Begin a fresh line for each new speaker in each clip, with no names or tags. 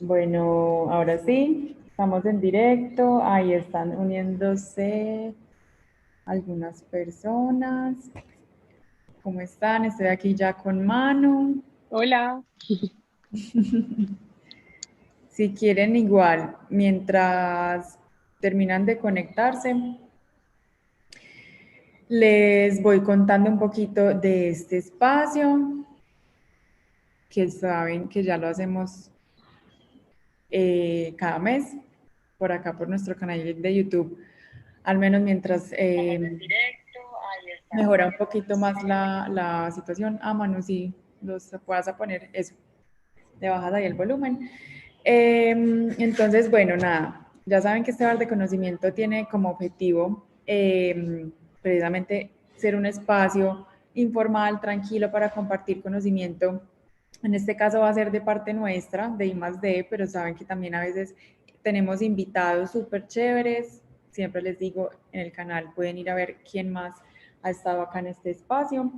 Bueno, ahora sí, estamos en directo. Ahí están uniéndose algunas personas. ¿Cómo están? Estoy aquí ya con Manu.
Hola.
Si quieren igual, mientras terminan de conectarse, les voy contando un poquito de este espacio, que saben que ya lo hacemos cada mes por acá por nuestro canal de YouTube, al menos mientras mejora un poquito más la situación. Ah, Manu, sí, los puedas a poner eso, le bajas ahí el volumen. Entonces, bueno, nada, ya saben que este bar de conocimiento tiene como objetivo precisamente ser un espacio informal, tranquilo para compartir conocimiento. En este caso va a ser de parte nuestra, de I+D, pero saben que también a veces tenemos invitados súper chéveres. Siempre les digo, en el canal pueden ir a ver quién más ha estado acá en este espacio.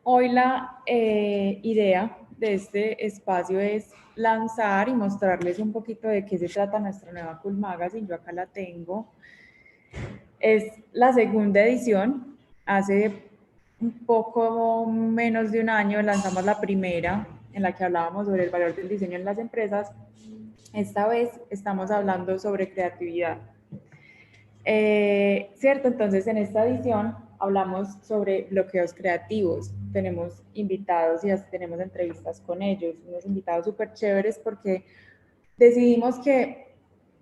Hoy la idea de este espacio es lanzar y mostrarles un poquito de qué se trata nuestra nueva Cool Magazine. Yo acá la tengo. Es la segunda edición. Hace un poco menos de un año lanzamos la primera, en la que hablábamos sobre el valor del diseño en las empresas. Esta vez estamos hablando sobre creatividad. Cierto, entonces en esta edición hablamos sobre bloqueos creativos. Tenemos invitados y hasta tenemos entrevistas con ellos, unos invitados súper chéveres porque decidimos que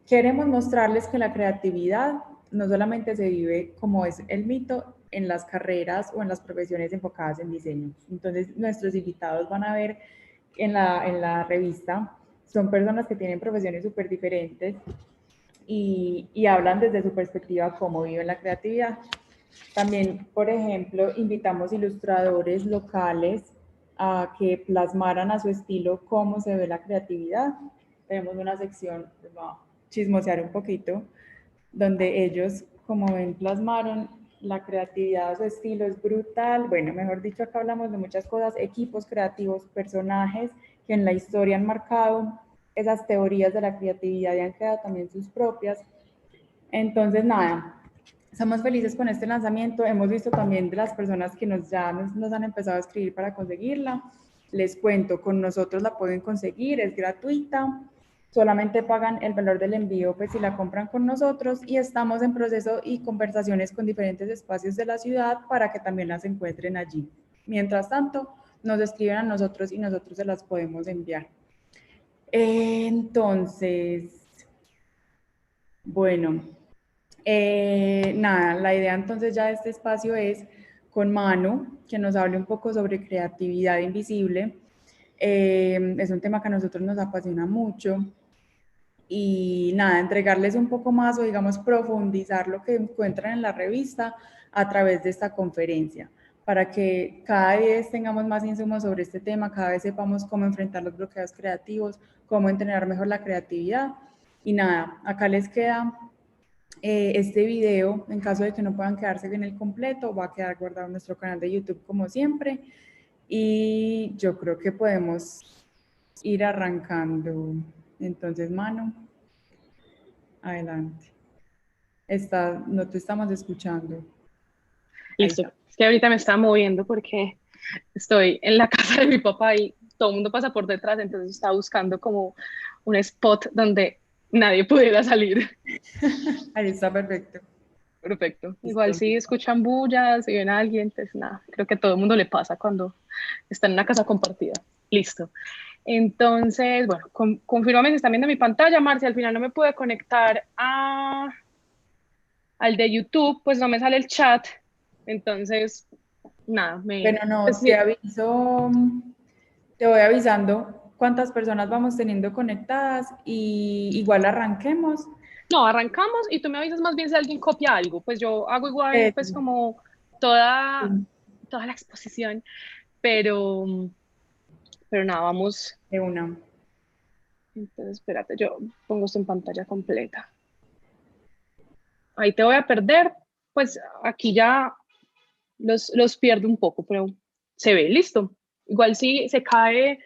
queremos mostrarles que la creatividad no solamente se vive como es el mito en las carreras o en las profesiones enfocadas en diseño. Entonces nuestros invitados van a ver en la revista, son personas que tienen profesiones súper diferentes y hablan desde su perspectiva cómo viven la creatividad. También, por ejemplo, invitamos ilustradores locales a que plasmaran a su estilo cómo se ve la creatividad. Tenemos una sección, pues, vamos a chismosear un poquito, donde ellos, como ven, plasmaron la creatividad a su estilo, es brutal. Bueno, mejor dicho, acá hablamos de muchas cosas, equipos creativos, personajes que en la historia han marcado esas teorías de la creatividad y han creado también sus propias. Entonces, nada, estamos felices con este lanzamiento. Hemos visto también de las personas que nos han empezado a escribir para conseguirla. Les cuento, con nosotros la pueden conseguir, es gratuita. Solamente pagan el valor del envío pues si la compran con nosotros y estamos en proceso y conversaciones con diferentes espacios de la ciudad para que también las encuentren allí. Mientras tanto, nos escriben a nosotros y nosotros se las podemos enviar. Entonces, bueno, nada, la idea entonces ya de este espacio es con Manu, que nos hable un poco sobre creatividad invisible. Es un tema que a nosotros nos apasiona mucho y nada, entregarles un poco más o digamos profundizar lo que encuentran en la revista a través de esta conferencia, para que cada vez tengamos más insumos sobre este tema, cada vez sepamos cómo enfrentar los bloqueos creativos, cómo entrenar mejor la creatividad. Y nada, acá les queda este video, en caso de que no puedan quedarse en el completo, va a quedar guardado en nuestro canal de YouTube como siempre. Y yo creo que podemos ir arrancando. Entonces, Mano, adelante. No te estamos escuchando. Ahí
Listo.
está.
Es que ahorita me estaba moviendo porque estoy en la casa de mi papá y todo el mundo pasa por detrás, entonces estaba buscando como un spot donde nadie pudiera salir.
Ahí está, perfecto.
Perfecto. Igual
Listo.
si escuchan bullas, si ven a alguien, pues nada, creo que a todo el mundo le pasa cuando está en una casa compartida. Listo. Entonces, bueno, confírmame si están viendo mi pantalla, Marcia. Al final no me pude conectar al de YouTube, pues no me sale el chat. Entonces, nada,
Bueno,
pues,
no, te
sí,
aviso, te voy avisando cuántas personas vamos teniendo conectadas y igual arranquemos.
no, arrancamos y tú me avisas más bien si alguien copia algo. Pues yo hago igual,
Eh,
pues como toda la exposición, pero, pero nada, vamos.
de una.
Entonces, espérate, yo pongo esto en pantalla completa. Ahí te voy a perder, pues aquí ya los pierdo un poco, pero se ve, listo. Igual si se cae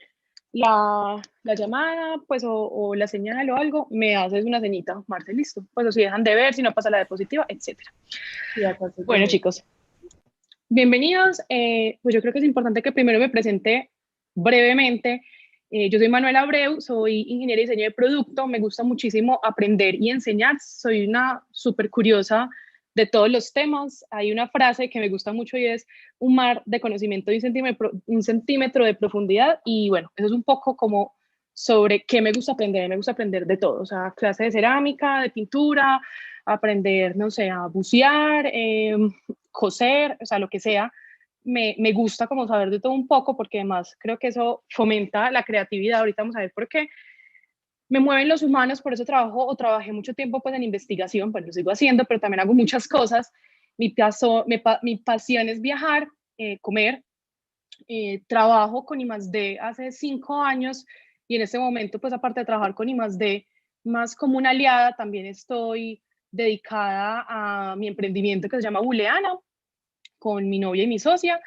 la llamada, pues, o la señal o algo, me haces una ceñita, Marce, listo. Pues, o si dejan de ver, si no pasa la diapositiva, etcétera.
Sí, acá estoy
Bueno,
pendiente.
chicos, bienvenidos. Pues yo creo que es importante que primero me presente brevemente. Yo soy Manuela Abreu, soy ingeniera de diseño de producto, me gusta muchísimo aprender y enseñar, soy una súper curiosa de todos los temas. Hay una frase que me gusta mucho y es un mar de conocimiento de un centímetro de profundidad, y bueno, eso es un poco como sobre qué me gusta aprender de todo, o sea, clase de cerámica, de pintura, aprender, no sé, a bucear, coser, o sea, lo que sea. Me gusta como saber de todo un poco, porque además creo que eso fomenta la creatividad. Ahorita vamos a ver por qué. Me mueven los humanos, por eso trabajo o trabajé mucho tiempo pues en investigación, pues lo sigo haciendo, pero también hago muchas cosas. Mi pasión es viajar, comer. Trabajo con I+D hace 5 años, y en este momento, pues aparte de trabajar con I+D, más como una aliada, también estoy dedicada a mi emprendimiento que se llama Buleana, con mi novia y mi socia.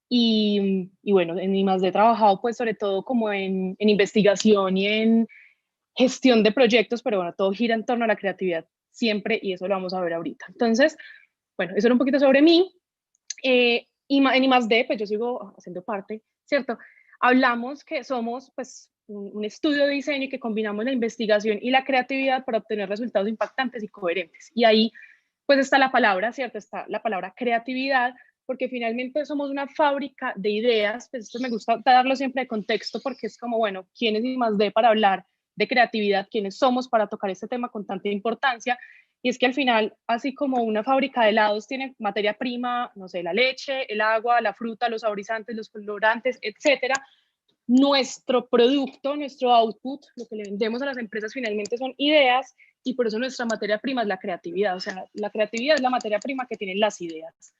Y bueno, en I+D he trabajado pues sobre todo como en investigación y en gestión de proyectos, pero bueno, todo gira en torno a la creatividad siempre, y eso lo vamos a ver ahorita. Entonces, bueno, eso era un poquito sobre mí. Y en I+D, pues yo sigo haciendo parte, ¿cierto? Hablamos que somos pues un estudio de diseño y que combinamos la investigación y la creatividad para obtener resultados impactantes y coherentes. Y ahí pues está la palabra, ¿cierto? Está la palabra creatividad, porque finalmente somos una fábrica de ideas. Pues esto me gusta darlo siempre de contexto, porque es como, bueno, ¿quién es I+D para hablar de creatividad? ¿Quiénes somos para tocar este tema con tanta importancia? Y es que al final, así como una fábrica de helados tiene materia prima, no sé, la leche, el agua, la fruta, los saborizantes, los colorantes, etcétera, nuestro producto, nuestro output, lo que le vendemos a las empresas finalmente son ideas, y por eso nuestra materia prima es la creatividad. O sea, la creatividad es la materia prima que tienen las ideas.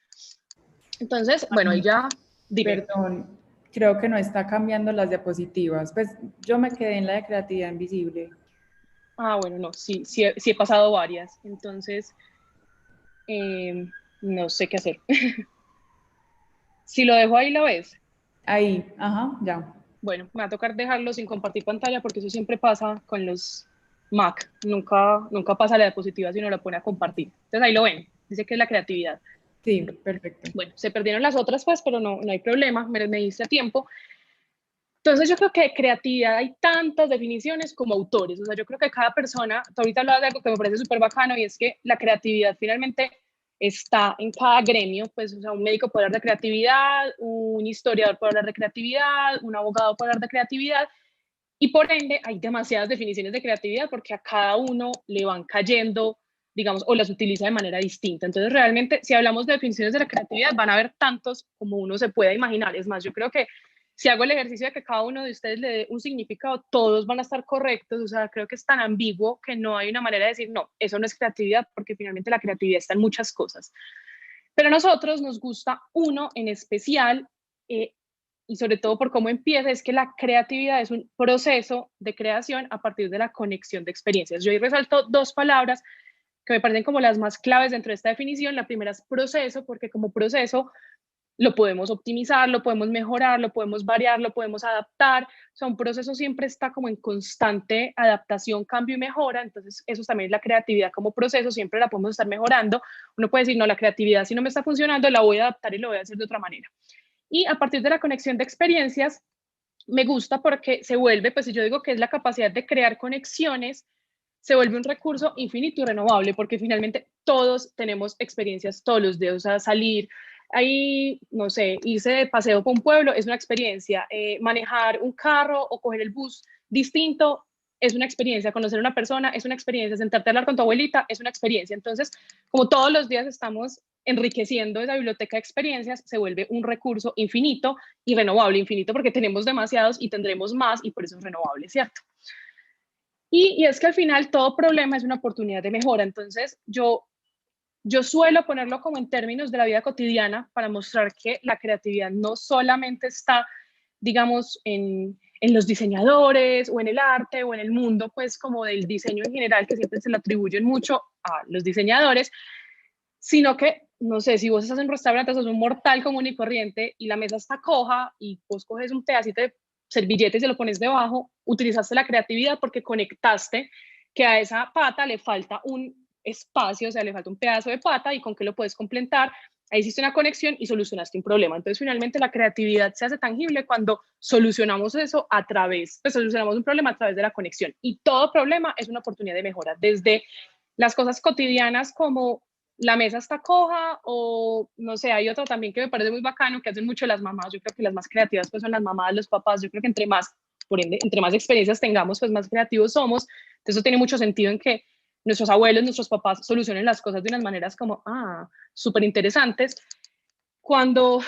Entonces, bueno, ahí ya, dime.
Perdón, creo que no está cambiando las diapositivas. Pues yo me quedé en la de creatividad invisible.
Ah, bueno, no, sí he pasado varias. Entonces, no sé qué hacer. Si lo dejo ahí, ¿lo ves?
Ahí, ajá, ya.
Bueno, me va a tocar dejarlo sin compartir pantalla, porque eso siempre pasa con los Mac. Nunca pasa la diapositiva si uno la pone a compartir. Entonces ahí lo ven. Dice que es la creatividad.
Sí, perfecto.
Bueno, se perdieron las otras, pues, pero no hay problema. Me diste a tiempo. Entonces yo creo que de creatividad hay tantas definiciones como autores. O sea, yo creo que cada persona, tú ahorita hablabas de algo que me parece súper bacano, y es que la creatividad finalmente está en cada gremio. Pues, o sea, un médico puede hablar de creatividad, un historiador puede hablar de creatividad, un abogado puede hablar de creatividad, y por ende hay demasiadas definiciones de creatividad, porque a cada uno le van cayendo, digamos, o las utiliza de manera distinta. Entonces, realmente, si hablamos de definiciones de la creatividad, van a haber tantos como uno se pueda imaginar. Es más, yo creo que si hago el ejercicio de que cada uno de ustedes le dé un significado, todos van a estar correctos. O sea, creo que es tan ambiguo que no hay una manera de decir, no, eso no es creatividad, porque finalmente la creatividad está en muchas cosas. Pero a nosotros nos gusta uno en especial, y sobre todo por cómo empieza, es que la creatividad es un proceso de creación a partir de la conexión de experiencias. Yo hoy resalto 2 palabras que me parecen como las más claves dentro de esta definición. La primera es proceso, porque como proceso lo podemos optimizar, lo podemos mejorar, lo podemos variar, lo podemos adaptar. O sea, un proceso siempre está como en constante adaptación, cambio y mejora. Entonces, eso también es la creatividad como proceso, siempre la podemos estar mejorando. Uno puede decir, no, la creatividad si no me está funcionando, la voy a adaptar y lo voy a hacer de otra manera. Y a partir de la conexión de experiencias, me gusta porque se vuelve, pues si yo digo que es la capacidad de crear conexiones, se vuelve un recurso infinito y renovable, porque finalmente todos tenemos experiencias todos los días. O sea, salir ahí, no sé, irse de paseo por un pueblo es una experiencia, manejar un carro o coger el bus distinto es una experiencia, conocer a una persona es una experiencia, sentarte a hablar con tu abuelita es una experiencia. Entonces, como todos los días estamos enriqueciendo esa biblioteca de experiencias, se vuelve un recurso infinito y renovable. Infinito porque tenemos demasiados y tendremos más, y por eso es renovable, ¿cierto? Y es que al final todo problema es una oportunidad de mejora. Entonces, yo suelo ponerlo como en términos de la vida cotidiana, para mostrar que la creatividad no solamente está, digamos, en los diseñadores o en el arte o en el mundo, pues como del diseño en general, que siempre se le atribuyen mucho a los diseñadores, sino que, no sé, si vos estás en un restaurante, sos un mortal común y corriente y la mesa está coja y vos coges un pedacito de servilleta y se lo pones debajo, utilizaste la creatividad porque conectaste que a esa pata le falta un espacio, o sea, le falta un pedazo de pata y con qué lo puedes complementar. Ahí hiciste una conexión y solucionaste un problema. Entonces, finalmente, la creatividad se hace tangible cuando solucionamos eso a través, pues solucionamos un problema a través de la conexión. Y todo problema es una oportunidad de mejora, desde las cosas cotidianas como la mesa está coja o no sé, hay otro también que me parece muy bacano que hacen mucho las mamás. Yo creo que las más creativas pues son las mamás, los papás. Yo creo que entre más, por ende, entre más experiencias tengamos, pues más creativos somos. Entonces eso tiene mucho sentido en que nuestros abuelos, nuestros papás solucionen las cosas de unas maneras como, súper interesantes. Cuando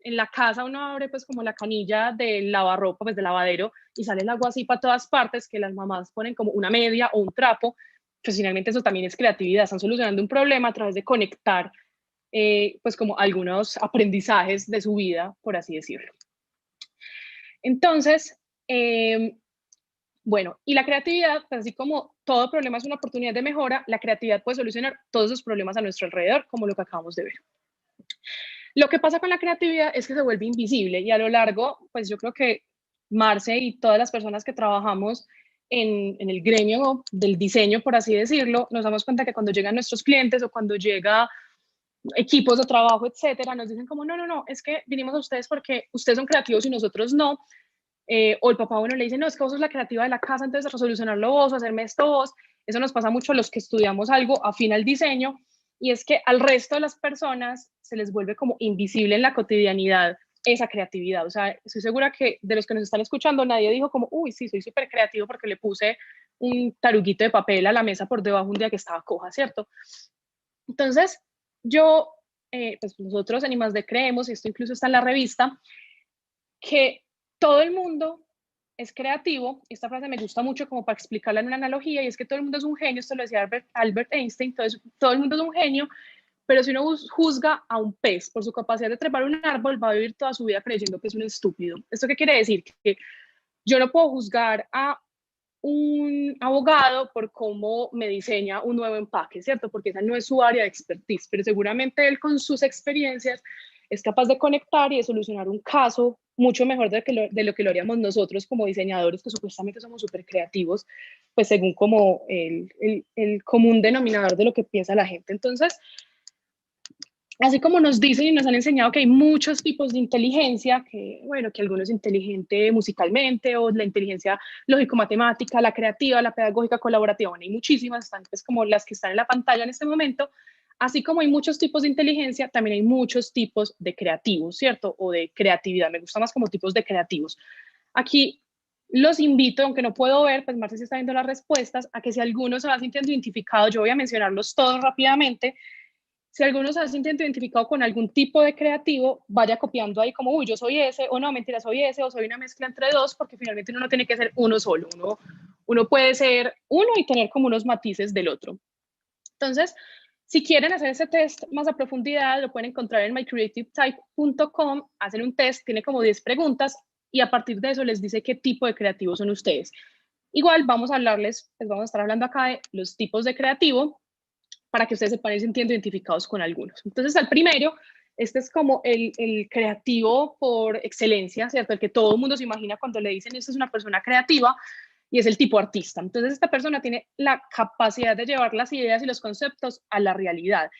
en la casa uno abre pues como la canilla del lavarropa, pues del lavadero, y sale el agua así para todas partes, que las mamás ponen como una media o un trapo, pues finalmente eso también es creatividad. Están solucionando un problema a través de conectar pues como algunos aprendizajes de su vida, por así decirlo. Entonces, bueno, y la creatividad, pues así como todo problema es una oportunidad de mejora, la creatividad puede solucionar todos los problemas a nuestro alrededor, como lo que acabamos de ver. Lo que pasa con la creatividad es que se vuelve invisible y a lo largo, pues yo creo que Marce y todas las personas que trabajamos en el gremio del diseño, por así decirlo, nos damos cuenta que cuando llegan nuestros clientes o cuando llega equipos de trabajo, etcétera, nos dicen como, no, es que vinimos a ustedes porque ustedes son creativos y nosotros no. O el papá bueno le dice, no, es que vos sos la creativa de la casa, entonces resolucionarlo vos o hacerme esto vos. Eso nos pasa mucho a los que estudiamos algo afín al diseño, y es que al resto de las personas se les vuelve como invisible en la cotidianidad esa creatividad. O sea, estoy segura que de los que nos están escuchando nadie dijo como, uy, sí, soy súper creativo porque le puse un taruguito de papel a la mesa por debajo un día que estaba coja, ¿cierto? Entonces, yo, pues nosotros en I+D creemos, y esto incluso está en la revista, que todo el mundo es creativo. Esta frase me gusta mucho como para explicarla en una analogía, y es que todo el mundo es un genio. Esto lo decía Albert Einstein. Entonces, todo el mundo es un genio, pero si uno juzga a un pez por su capacidad de trepar un árbol, va a vivir toda su vida creyendo que es un estúpido. ¿Esto qué quiere decir? Que yo no puedo juzgar a un abogado por cómo me diseña un nuevo empaque, ¿cierto? Porque esa no es su área de expertise, pero seguramente él con sus experiencias es capaz de conectar y de solucionar un caso mucho mejor de lo que lo haríamos nosotros como diseñadores, que supuestamente somos súper creativos, pues según como el común denominador de lo que piensa la gente. Entonces, así como nos dicen y nos han enseñado que hay muchos tipos de inteligencia, que bueno, que algunos inteligente musicalmente, o la inteligencia lógico-matemática, la creativa, la pedagógica colaborativa, bueno, hay muchísimas, están pues como las que están en la pantalla en este momento. Así como hay muchos tipos de inteligencia, también hay muchos tipos de creativos, ¿cierto? O de creatividad, me gusta más como tipos de creativos. Aquí los invito, aunque no puedo ver, pues Marcia sí está viendo las respuestas, a que si alguno se va sintiendo identificado, yo voy a mencionarlos todos rápidamente. Si alguno se siente identificado con algún tipo de creativo, vaya copiando ahí como, uy, yo soy ese, o no, mentira, soy ese, o soy una mezcla entre dos, porque finalmente uno no tiene que ser uno solo. Uno puede ser uno y tener como unos matices del otro. Entonces, si quieren hacer ese test más a profundidad, lo pueden encontrar en mycreativetype.com, hacen un test, tiene como 10 preguntas, y a partir de eso les dice qué tipo de creativo son ustedes. Igual vamos a hablarles, pues vamos a estar hablando acá de los tipos de creativo, para que ustedes se puedan sintiendo identificados con algunos. Entonces, al primero, este es como el creativo por excelencia, ¿cierto? El que todo el mundo se imagina cuando le dicen, esta es una persona creativa, y es el tipo artista. Entonces, esta persona tiene la capacidad de llevar las ideas y los conceptos a la realidad.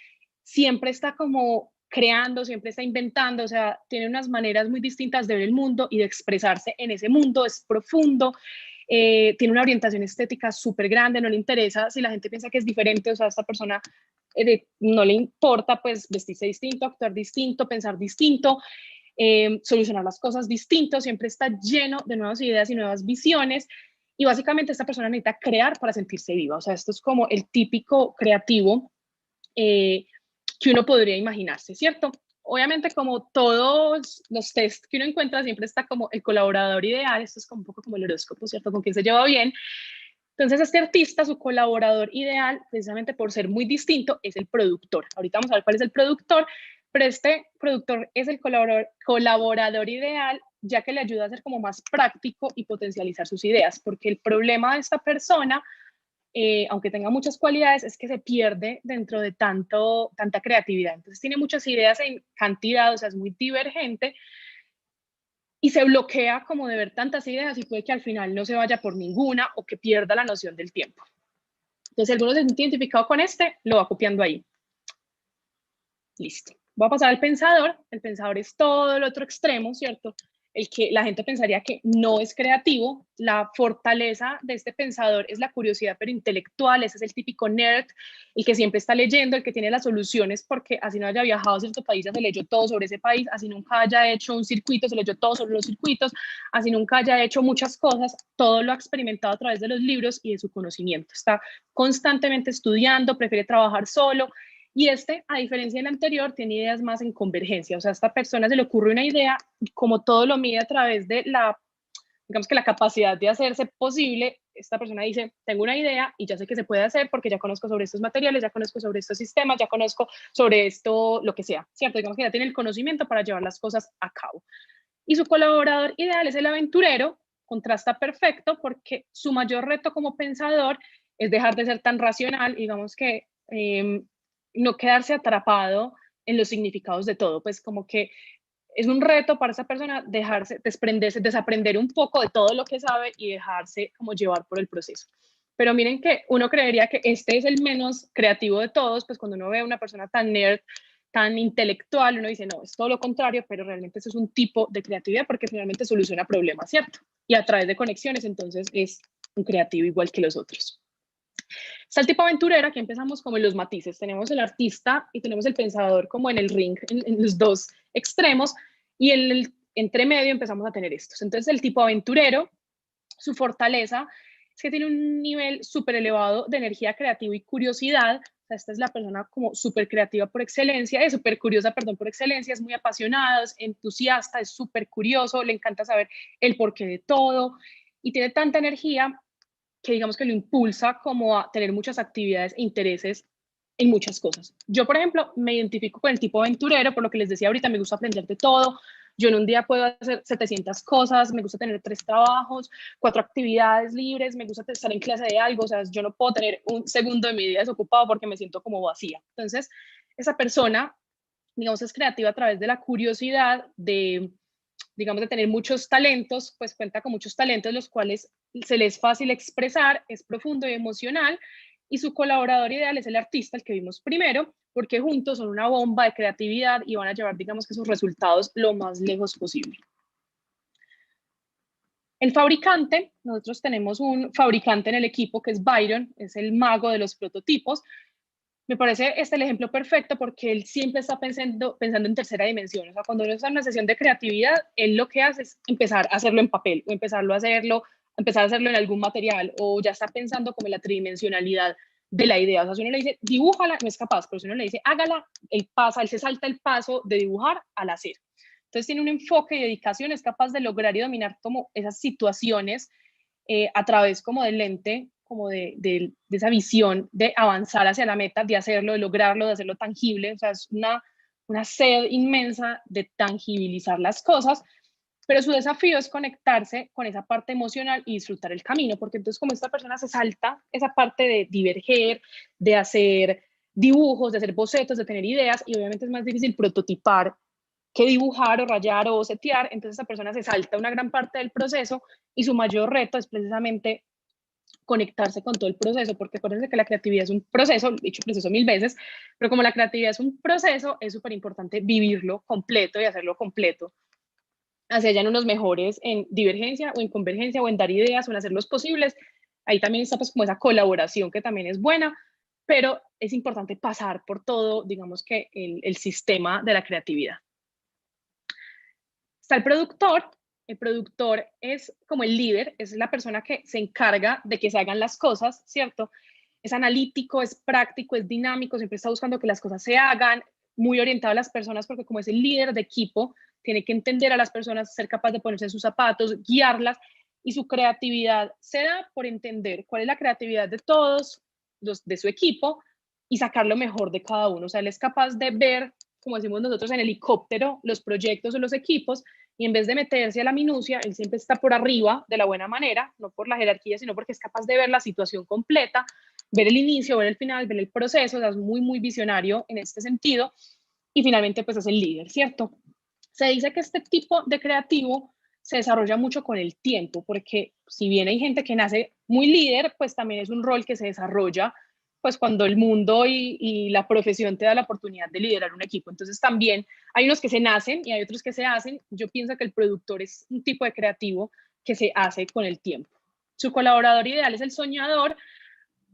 Siempre está como creando, siempre está inventando, o sea, tiene unas maneras muy distintas de ver el mundo y de expresarse en ese mundo, es profundo, tiene una orientación estética súper grande, no le interesa si la gente piensa que es diferente, o sea, a esta persona no le importa pues vestirse distinto, actuar distinto, pensar distinto, solucionar las cosas distinto, siempre está lleno de nuevas ideas y nuevas visiones, y básicamente esta persona necesita crear para sentirse viva. O sea, esto es como el típico creativo que uno podría imaginarse, ¿cierto? Obviamente, como todos los test que uno encuentra, siempre está como el colaborador ideal. Esto es como un poco como el horóscopo, ¿cierto? Con quien se lleva bien. Entonces, este artista, su colaborador ideal, precisamente por ser muy distinto, es el productor. Ahorita vamos a ver cuál es el productor, pero este productor es el colaborador ideal, ya que le ayuda a ser como más práctico y potencializar sus ideas, porque el problema de esta persona, aunque tenga muchas cualidades, es que se pierde dentro de tanta creatividad. Entonces tiene muchas ideas en cantidad, o sea, es muy divergente, y se bloquea como de ver tantas ideas y puede que al final no se vaya por ninguna o que pierda la noción del tiempo. Entonces, si alguno se siente identificado con este, lo va copiando ahí. Listo. Voy a pasar al pensador. El pensador es todo el otro extremo, ¿cierto? El que la gente pensaría que no es creativo. La fortaleza de este pensador es la curiosidad, pero intelectual. Ese es el típico nerd, el que siempre está leyendo, el que tiene las soluciones, porque así no haya viajado a cierto país, se leyó todo sobre ese país, así nunca haya hecho un circuito, se leyó todo sobre los circuitos, así nunca haya hecho muchas cosas, todo lo ha experimentado a través de los libros y de su conocimiento. Está constantemente estudiando, prefiere trabajar solo. Y este, a diferencia del anterior, tiene ideas más en convergencia. O sea, a esta persona se le ocurre una idea y como todo lo mide a través de digamos que la capacidad de hacerse posible, esta persona dice, tengo una idea y ya sé que se puede hacer porque ya conozco sobre estos materiales, ya conozco sobre estos sistemas, ya conozco sobre esto, lo que sea, ¿cierto? Digamos que ya tiene el conocimiento para llevar las cosas a cabo. Y su colaborador ideal es el aventurero, contrasta perfecto porque su mayor reto como pensador es dejar de ser tan racional, digamos que no quedarse atrapado en los significados de todo, pues como que es un reto para esa persona dejarse, desprenderse, desaprender un poco de todo lo que sabe y dejarse como llevar por el proceso. Pero miren que uno creería que este es el menos creativo de todos, pues cuando uno ve a una persona tan nerd, tan intelectual, uno dice, no, es todo lo contrario, pero realmente eso es un tipo de creatividad porque finalmente soluciona problemas, ¿cierto? Y a través de conexiones, entonces es un creativo igual que los otros. Está el tipo aventurera, aquí empezamos como en los matices. Tenemos el artista y tenemos el pensador como en el ring, en los dos extremos, y en el entremedio empezamos a tener estos. Entonces el tipo aventurero, su fortaleza es que tiene un nivel súper elevado de energía creativa y curiosidad. O sea, esta es la persona como súper creativa por excelencia, es súper curiosa, perdón, por excelencia, es muy apasionada, es entusiasta, es súper curioso, le encanta saber el porqué de todo y tiene tanta energía que digamos que lo impulsa como a tener muchas actividades e intereses en muchas cosas. Yo, por ejemplo, me identifico con el tipo aventurero, por lo que les decía ahorita, me gusta aprender de todo. Yo en un día puedo hacer 700 cosas, me gusta tener 3 trabajos, 4 actividades libres, me gusta estar en clase de algo, o sea, yo no puedo tener un segundo de mi día desocupado porque me siento como vacía. Entonces, esa persona, digamos, es creativa a través de la curiosidad, digamos, de tener muchos talentos, pues cuenta con muchos talentos, los cuales se le es fácil expresar, es profundo y emocional, y su colaborador ideal es el artista, el que vimos primero, porque juntos son una bomba de creatividad y van a llevar, digamos, que sus resultados lo más lejos posible. El fabricante, nosotros tenemos un fabricante en el equipo que es Byron, es el mago de los prototipos. Me parece este el ejemplo perfecto porque él siempre está pensando en tercera dimensión. O sea, cuando uno está en una sesión de creatividad, él lo que hace es empezar a hacerlo en papel o empezar a hacerlo en algún material o ya está pensando como en la tridimensionalidad de la idea. O sea, si uno le dice, dibújala, no es capaz, pero si uno le dice, hágala, él se salta el paso de dibujar al hacer. Entonces tiene un enfoque y dedicación, es capaz de lograr y dominar como esas situaciones a través como del lente, como de esa visión de avanzar hacia la meta, de hacerlo, de lograrlo, de hacerlo tangible. O sea, es una sed inmensa de tangibilizar las cosas, pero su desafío es conectarse con esa parte emocional y disfrutar el camino, porque entonces como esta persona se salta esa parte de diverger, de hacer dibujos, de hacer bocetos, de tener ideas, y obviamente es más difícil prototipar que dibujar o rayar o setear, entonces esa persona se salta una gran parte del proceso y su mayor reto es precisamente conectarse con todo el proceso, porque acuérdense que la creatividad es un proceso, he dicho proceso 1000 veces, pero como la creatividad es un proceso, es súper importante vivirlo completo y hacerlo completo. Así hayan unos mejores en divergencia o en convergencia o en dar ideas o en hacerlos posibles. Ahí también está pues como esa colaboración que también es buena, pero es importante pasar por todo, digamos que el sistema de la creatividad. Está el productor es como el líder, es la persona que se encarga de que se hagan las cosas, ¿cierto? Es analítico, es práctico, es dinámico, siempre está buscando que las cosas se hagan, muy orientado a las personas porque como es el líder de equipo, tiene que entender a las personas, ser capaz de ponerse en sus zapatos, guiarlas, y su creatividad se da por entender cuál es la creatividad de todos, de su equipo, y sacar lo mejor de cada uno. O sea, él es capaz de ver, como decimos nosotros en helicóptero, los proyectos o los equipos, y en vez de meterse a la minucia, él siempre está por arriba de la buena manera, no por la jerarquía, sino porque es capaz de ver la situación completa, ver el inicio, ver el final, ver el proceso. O sea, es muy, muy visionario en este sentido, y finalmente pues es el líder, ¿cierto? Se dice que este tipo de creativo se desarrolla mucho con el tiempo, porque si bien hay gente que nace muy líder, pues también es un rol que se desarrolla pues cuando el mundo y la profesión te da la oportunidad de liderar un equipo. Entonces también hay unos que se nacen y hay otros que se hacen. Yo pienso que el productor es un tipo de creativo que se hace con el tiempo. Su colaborador ideal es el soñador,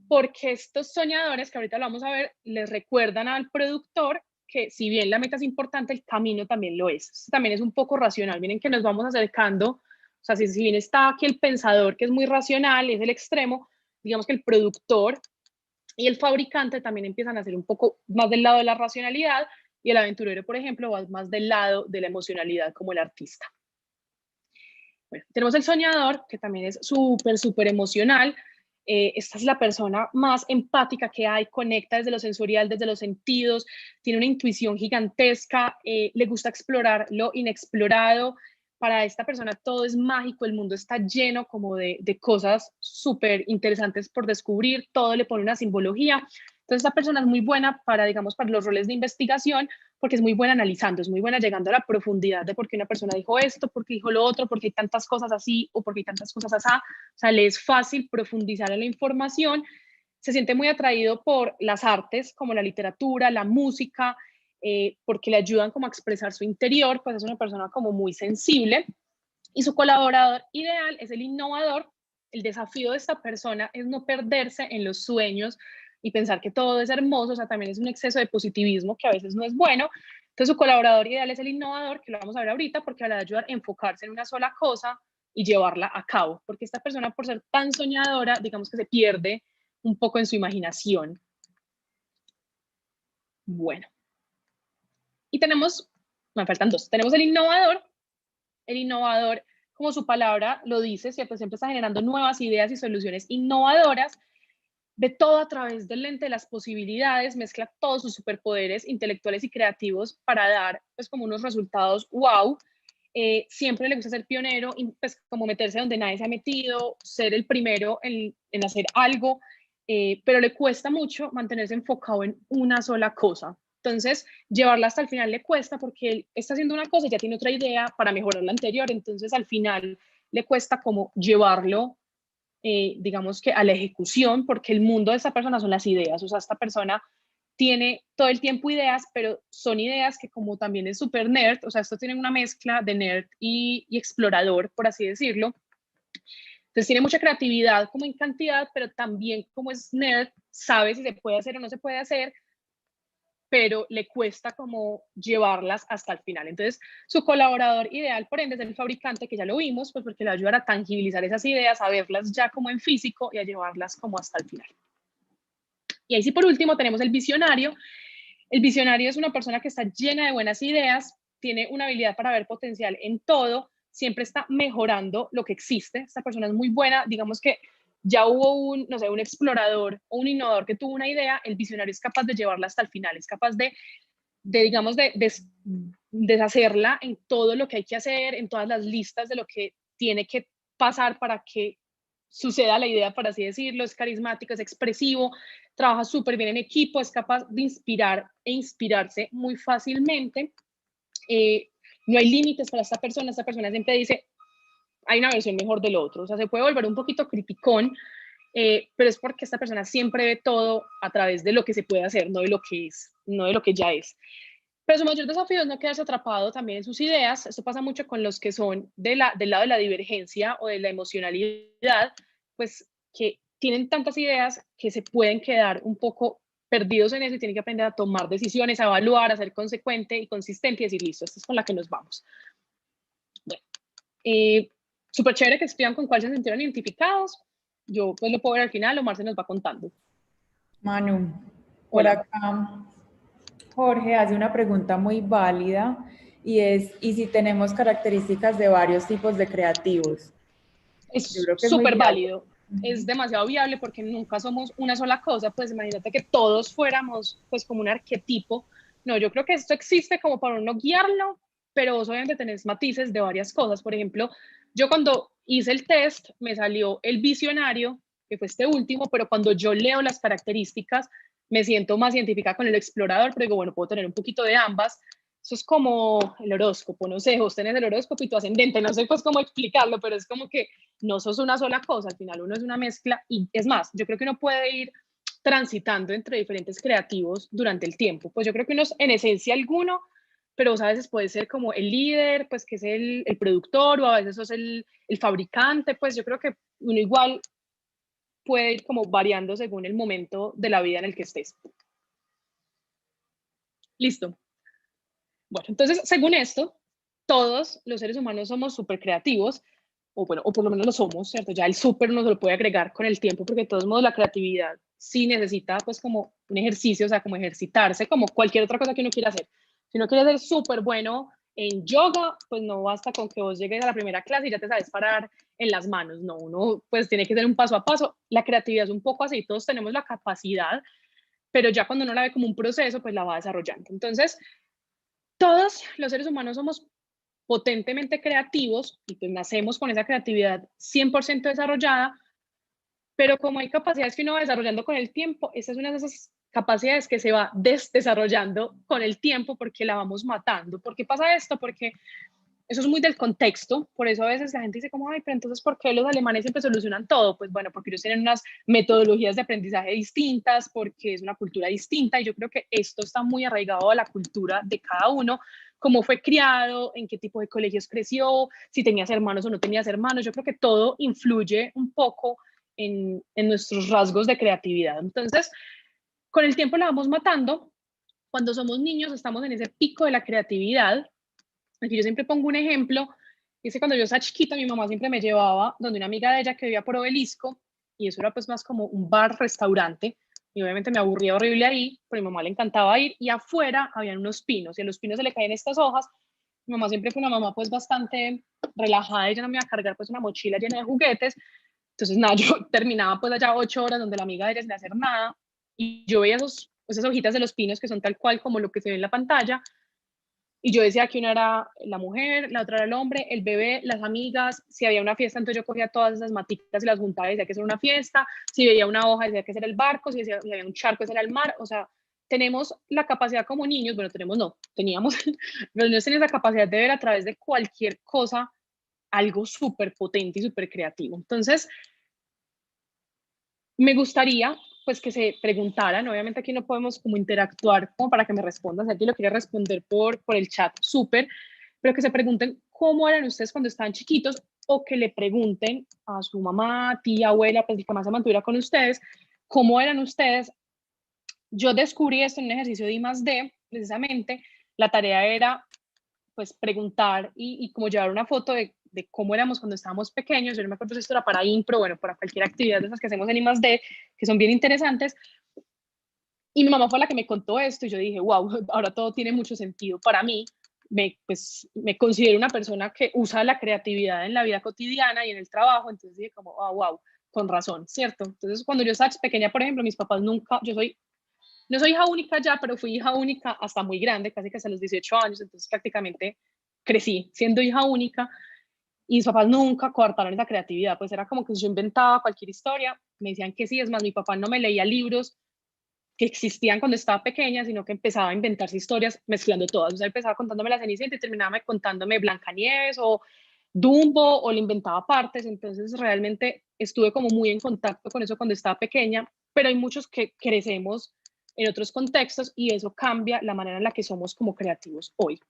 porque estos soñadores, que ahorita lo vamos a ver, les recuerdan al productor que si bien la meta es importante, el camino también lo es. Esto también es un poco racional. Miren que nos vamos acercando, o sea, si bien está aquí el pensador, que es muy racional, es el extremo, digamos que el productor y el fabricante también empiezan a ser un poco más del lado de la racionalidad, y el aventurero, por ejemplo, va más del lado de la emocionalidad, como el artista. Bueno, tenemos el soñador, que también es súper emocional. Esta es la persona más empática que hay, conecta desde lo sensorial, desde los sentidos, tiene una intuición gigantesca, le gusta explorar lo inexplorado. Para esta persona todo es mágico, el mundo está lleno como de cosas súper interesantes por descubrir, todo le pone una simbología. Entonces esta persona es muy buena para, digamos, para los roles de investigación, porque es muy buena analizando, es muy buena llegando a la profundidad de por qué una persona dijo esto, por qué dijo lo otro, por qué hay tantas cosas así o por qué hay tantas cosas así. O sea, le es fácil profundizar en la información, se siente muy atraído por las artes como la literatura, la música, porque le ayudan como a expresar su interior, pues es una persona como muy sensible. Y su colaborador ideal es el innovador. El desafío de esta persona es no perderse en los sueños y pensar que todo es hermoso, o sea, también es un exceso de positivismo que a veces no es bueno. Entonces su colaborador ideal es el innovador, que lo vamos a ver ahorita, porque le va a ayudar a enfocarse en una sola cosa y llevarla a cabo, porque esta persona, por ser tan soñadora, digamos que se pierde un poco en su imaginación. Bueno, y tenemos, me faltan dos, tenemos el innovador, como su palabra lo dice, ¿cierto? Siempre está generando nuevas ideas y soluciones innovadoras, ve todo a través del lente de las posibilidades, mezcla todos sus superpoderes intelectuales y creativos para dar, pues, como unos resultados wow. Siempre le gusta ser pionero, y, pues, como meterse donde nadie se ha metido, ser el primero en hacer algo, pero le cuesta mucho mantenerse enfocado en una sola cosa. Entonces, llevarla hasta el final le cuesta porque él está haciendo una cosa y ya tiene otra idea para mejorar la anterior. Entonces, al final le cuesta como llevarlo, digamos que a la ejecución, porque el mundo de esta persona son las ideas. O sea, esta persona tiene todo el tiempo ideas, pero son ideas que, como también es súper nerd, o sea, esto tiene una mezcla de nerd y explorador, por así decirlo. Entonces tiene mucha creatividad como en cantidad, pero también, como es nerd, sabe si se puede hacer o no se puede hacer, pero le cuesta como llevarlas hasta el final. Entonces, su colaborador ideal, por ende, es el fabricante, que ya lo vimos, pues porque le va a ayudar a tangibilizar esas ideas, a verlas ya como en físico y a llevarlas como hasta el final. Y ahí sí, por último, tenemos el visionario. El visionario es una persona que está llena de buenas ideas, tiene una habilidad para ver potencial en todo, siempre está mejorando lo que existe. Esta persona es muy buena, digamos que ya hubo un, no sé, un explorador o un innovador que tuvo una idea, el visionario es capaz de llevarla hasta el final, es capaz digamos, de deshacerla en todo lo que hay que hacer, en todas las listas de lo que tiene que pasar para que suceda la idea, por así decirlo. Es carismático, es expresivo, trabaja súper bien en equipo, es capaz de inspirar e inspirarse muy fácilmente. No hay límites para esta persona siempre dice, hay una versión mejor del otro, o sea, se puede volver un poquito criticón, pero es porque esta persona siempre ve todo a través de lo que se puede hacer, no de lo que es, no de lo que ya es. Pero su mayor desafío es no quedarse atrapado también en sus ideas. Esto pasa mucho con los que son del lado de la divergencia o de la emocionalidad, pues que tienen tantas ideas que se pueden quedar un poco perdidos en eso y tienen que aprender a tomar decisiones, a evaluar, a ser consecuente y consistente y decir, listo, esta es con la que nos vamos. Bueno, súper chévere que escriban con cuál se sintieron identificados. Yo pues lo puedo ver al final, Omar se nos va contando.
Manu, por
Hola.
acá Jorge hace una pregunta muy válida y es, ¿y si tenemos características de varios tipos de creativos? Yo
Es
creo que es muy
súper
viable.
válido, es demasiado viable porque nunca somos una sola cosa. Pues imagínate que todos fuéramos pues como un arquetipo. No, yo creo que esto existe como para uno guiarlo, pero vos obviamente tenés matices de varias cosas. Por ejemplo, yo cuando hice el test me salió el visionario, que fue este último, pero cuando yo leo las características me siento más identificada con el explorador, pero digo, bueno, puedo tener un poquito de ambas. Eso es como el horóscopo, no sé, vos tenés el horóscopo y tu ascendente, no sé pues cómo explicarlo, pero es como que no sos una sola cosa, al final uno es una mezcla y es más, yo creo que uno puede ir transitando entre diferentes creativos durante el tiempo. Pues yo creo que uno es en esencia alguno, pero vos a veces puede ser como el líder, pues que es el productor, o a veces sos el fabricante, pues yo creo que uno igual puede ir como variando según el momento de la vida en el que estés. Listo. Bueno, entonces, según esto, todos los seres humanos somos súper creativos, o bueno, o por lo menos lo somos, ¿cierto? Ya el súper no se lo puede agregar con el tiempo, porque de todos modos la creatividad sí necesita pues como un ejercicio, o sea, como ejercitarse, como cualquier otra cosa que uno quiera hacer. Si uno quiere ser súper bueno en yoga, pues no basta con que vos llegues a la primera clase y ya te sabes parar en las manos, no, uno pues tiene que ser un paso a paso. La creatividad es un poco así, todos tenemos la capacidad, pero ya cuando uno la ve como un proceso, pues la va desarrollando. Entonces, todos los seres humanos somos potentemente creativos y pues nacemos con esa creatividad 100% desarrollada, pero como hay capacidades que uno va desarrollando con el tiempo, esa es una de esas capacidades que se va desarrollando con el tiempo porque la vamos matando. ¿Por qué pasa esto? Porque eso es muy del contexto, por eso a veces la gente dice como, ay, pero entonces, ¿por qué los alemanes siempre solucionan todo? Pues bueno, porque ellos tienen unas metodologías de aprendizaje distintas, porque es una cultura distinta, y yo creo que esto está muy arraigado a la cultura de cada uno, cómo fue criado, en qué tipo de colegios creció, si tenías hermanos o no tenías hermanos, yo creo que todo influye un poco en nuestros rasgos de creatividad. Entonces, con el tiempo la vamos matando. Cuando somos niños estamos en ese pico de la creatividad. Aquí yo siempre pongo un ejemplo, y es que cuando yo estaba chiquita, mi mamá siempre me llevaba donde una amiga de ella que vivía por Obelisco, y eso era pues más como un bar-restaurante, y obviamente me aburría horrible ahí, pero a mi mamá le encantaba ir, y afuera habían unos pinos, y a los pinos se le caían estas hojas. Mi mamá siempre fue una mamá pues bastante relajada, ella no me iba a cargar pues una mochila llena de juguetes, entonces nada, yo terminaba pues allá 8 horas donde la amiga de ella sin hacer nada, y yo veía esas hojitas de los pinos que son tal cual como lo que se ve en la pantalla, y yo decía que una era la mujer, la otra era el hombre, el bebé, las amigas. Si había una fiesta, entonces yo cogía todas esas matitas y las juntaba y decía que era una fiesta. Si veía una hoja, decía que era el barco. Si había un charco, ese era el mar. O sea, tenemos la capacidad como niños, bueno, teníamos, los niños tienen esa capacidad de ver a través de cualquier cosa algo súper potente y súper creativo. Entonces, me gustaría pues que se preguntaran, obviamente aquí no podemos como interactuar como para que me respondan, si alguien lo quiere responder por el chat, súper, pero que se pregunten cómo eran ustedes cuando estaban chiquitos, o que le pregunten a su mamá, tía, abuela, pues el que más se mantuviera con ustedes, cómo eran ustedes. Yo descubrí esto en un ejercicio de I+D, precisamente, la tarea era pues preguntar y como llevar una foto de cómo éramos cuando estábamos pequeños. Yo no me acuerdo si esto era para impro, bueno, para cualquier actividad de esas que hacemos en I+D, que son bien interesantes. Y mi mamá fue la que me contó esto y yo dije, wow, ahora todo tiene mucho sentido para mí. Me considero una persona que usa la creatividad en la vida cotidiana y en el trabajo, entonces dije como, oh, wow, con razón, ¿cierto? Entonces cuando yo estaba pequeña, por ejemplo, mis papás nunca, no soy hija única ya, pero fui hija única hasta muy grande, casi que hasta los 18 años, entonces prácticamente crecí siendo hija única, y mis papás nunca coartaron esa creatividad, pues era como que si yo inventaba cualquier historia, me decían que sí. Es más, mi papá no me leía libros que existían cuando estaba pequeña, sino que empezaba a inventarse historias mezclando todas. O sea, empezaba contándome la Cenicienta y terminaba contándome Blancanieves o Dumbo, o le inventaba partes. Entonces realmente estuve como muy en contacto con eso cuando estaba pequeña, pero hay muchos que crecemos en otros contextos y eso cambia la manera en la que somos como creativos hoy.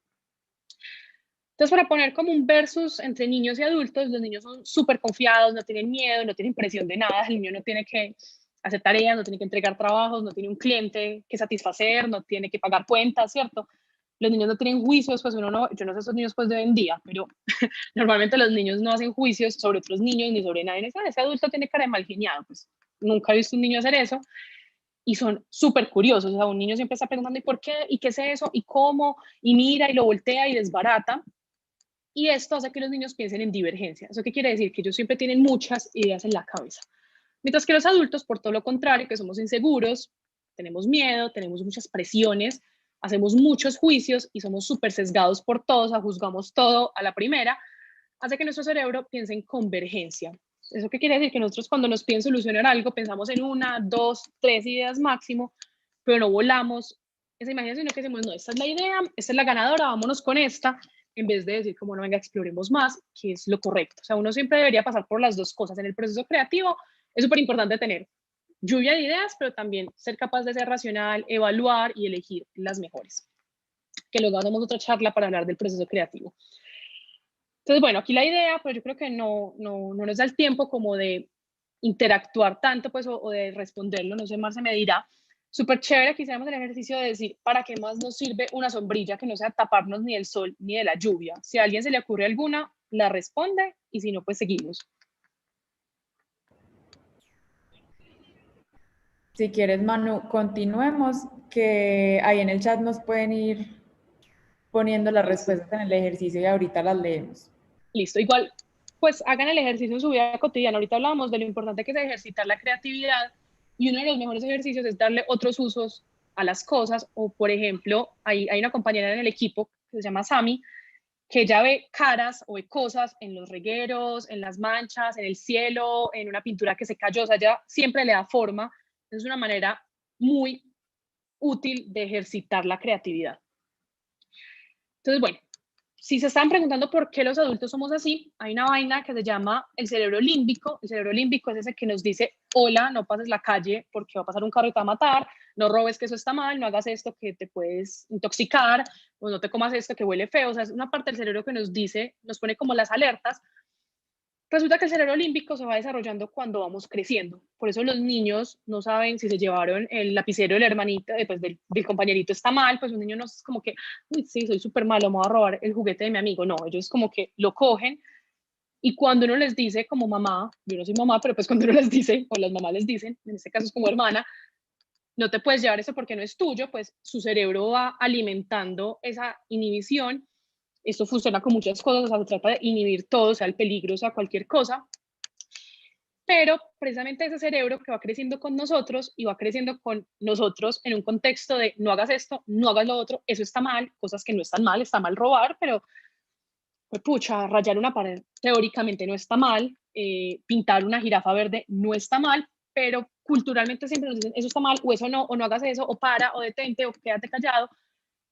Entonces, para poner como un versus entre niños y adultos, los niños son súper confiados, no tienen miedo, no tienen presión de nada. El niño no tiene que hacer tareas, no tiene que entregar trabajos, no tiene un cliente que satisfacer, no tiene que pagar cuentas, ¿cierto? Los niños no tienen juicios, pues uno no, yo no sé esos niños pues de hoy en día, pero normalmente los niños no hacen juicios sobre otros niños ni sobre nadie. Ese adulto tiene cara de mal geniado, pues nunca he visto un niño hacer eso, y son súper curiosos. O sea, un niño siempre está preguntando, ¿y por qué? ¿Y qué es eso? ¿Y cómo? Y mira, y lo voltea y desbarata. Y esto hace que los niños piensen en divergencia. ¿Eso qué quiere decir? Que ellos siempre tienen muchas ideas en la cabeza. Mientras que los adultos, por todo lo contrario, que somos inseguros, tenemos miedo, tenemos muchas presiones, hacemos muchos juicios y somos súper sesgados por todo, o sea, juzgamos todo a la primera, hace que nuestro cerebro piense en convergencia. ¿Eso qué quiere decir? Que nosotros cuando nos piden solucionar algo, pensamos en una, dos, tres ideas máximo, pero no volamos esa imaginación, sino que decimos, no, esta es la idea, esta es la ganadora, vámonos con esta, en vez de decir, como no, venga, exploremos más, que es lo correcto. O sea, uno siempre debería pasar por las dos cosas. En el proceso creativo es súper importante tener lluvia de ideas, pero también ser capaz de ser racional, evaluar y elegir las mejores. Que luego hagamos otra charla para hablar del proceso creativo. Entonces, bueno, aquí la idea, pero yo creo que no nos da el tiempo como de interactuar tanto, pues, o de responderlo, no sé, Marce me dirá. Súper chévere que hiciéramos el ejercicio de decir, ¿para qué más nos sirve una sombrilla que no sea taparnos ni del sol ni de la lluvia? Si a alguien se le ocurre alguna, la responde, y si no, pues seguimos.
Si quieres, Manu, continuemos, que ahí en el chat nos pueden ir poniendo las
Listo.
respuestas en el ejercicio y ahorita las leemos.
Listo, igual, pues hagan el ejercicio en su vida cotidiana. Ahorita hablábamos de lo importante que es ejercitar la creatividad, y uno de los mejores ejercicios es darle otros usos a las cosas. O, por ejemplo, hay una compañera en el equipo que se llama Sami, que ella ve caras o ve cosas en los regueros, en las manchas, en el cielo, en una pintura que se cayó. O sea, ella siempre le da forma. Es una manera muy útil de ejercitar la creatividad. Entonces, bueno, si se están preguntando por qué los adultos somos así, hay una vaina que se llama el cerebro límbico. El cerebro límbico es ese que nos dice, hola, no pases la calle porque va a pasar un carro y te va a matar, no robes que eso está mal, no hagas esto que te puedes intoxicar, o no te comas esto que huele feo. O sea, es una parte del cerebro que nos dice, nos pone como las alertas. Resulta que el cerebro límbico se va desarrollando cuando vamos creciendo. Por eso los niños no saben si se llevaron el lapicero del hermanito, pues del compañerito está mal. Pues un niño no es como que, uy, sí, soy súper malo, me voy a robar el juguete de mi amigo. No, ellos como que lo cogen, y cuando uno les dice como mamá, yo no soy mamá, pero pues cuando uno les dice, o las mamás les dicen, en este caso es como hermana, no te puedes llevar eso porque no es tuyo, pues su cerebro va alimentando esa inhibición. Esto funciona con muchas cosas, o sea, se trata de inhibir todo, o sea, el peligro, o sea, cualquier cosa. Pero precisamente ese cerebro que va creciendo con nosotros y va creciendo con nosotros en un contexto de no hagas esto, no hagas lo otro, eso está mal, cosas que no están mal, está mal robar, pero pues pucha, rayar una pared teóricamente no está mal, pintar una jirafa verde no está mal, pero culturalmente siempre nos dicen eso está mal, o eso no, o no hagas eso, o para, o detente, o quédate callado.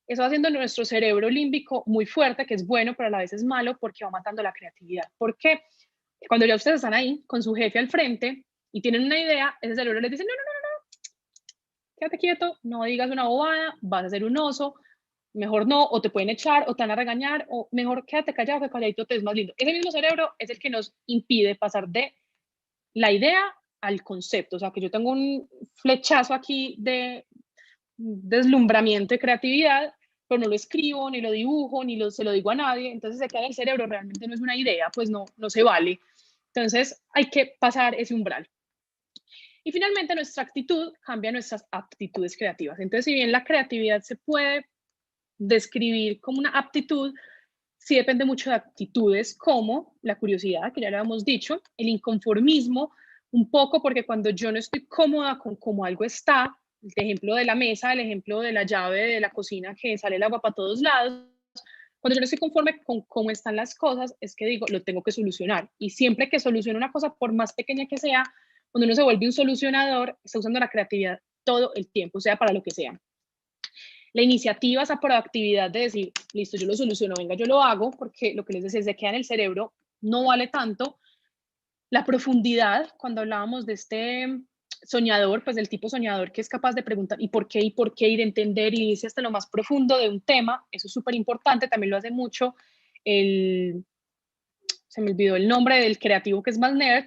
Eso va haciendo nuestro cerebro límbico muy fuerte, que es bueno, pero a la vez es malo porque va matando la creatividad. ¿Por qué? Cuando ya ustedes están ahí con su jefe al frente y tienen una idea, ese cerebro les dice, no, no, no, no, quédate quieto, no digas una bobada, vas a ser un oso, mejor no, o te pueden echar, o te van a regañar, o mejor quédate callado, que calladito te es más lindo. Ese mismo cerebro es el que nos impide pasar de la idea al concepto. O sea, que yo tengo un flechazo aquí de deslumbramiento de creatividad, pero no lo escribo, ni lo dibujo, se lo digo a nadie, entonces se queda en el cerebro, realmente no es una idea, pues no se vale. Entonces hay que pasar ese umbral. Y finalmente nuestra actitud cambia nuestras aptitudes creativas. Entonces, si bien la creatividad se puede describir como una aptitud, sí depende mucho de actitudes como la curiosidad, que ya lo habíamos dicho, el inconformismo, un poco porque cuando yo no estoy cómoda con cómo algo está, el ejemplo de la mesa, el ejemplo de la llave de la cocina que sale el agua para todos lados, cuando yo no estoy conforme con cómo están las cosas, es que digo, lo tengo que solucionar. Y siempre que soluciono una cosa, por más pequeña que sea, cuando uno se vuelve un solucionador, está usando la creatividad todo el tiempo, sea para lo que sea. La iniciativa, esa proactividad de decir, listo, yo lo soluciono, venga, yo lo hago, porque lo que les decía, se queda en el cerebro, no vale tanto. La profundidad, cuando hablábamos de este soñador, pues del tipo soñador que es capaz de preguntar y por qué, y de entender y irse hasta lo más profundo de un tema, eso es súper importante. También lo hace mucho se me olvidó el nombre del creativo que es más nerd,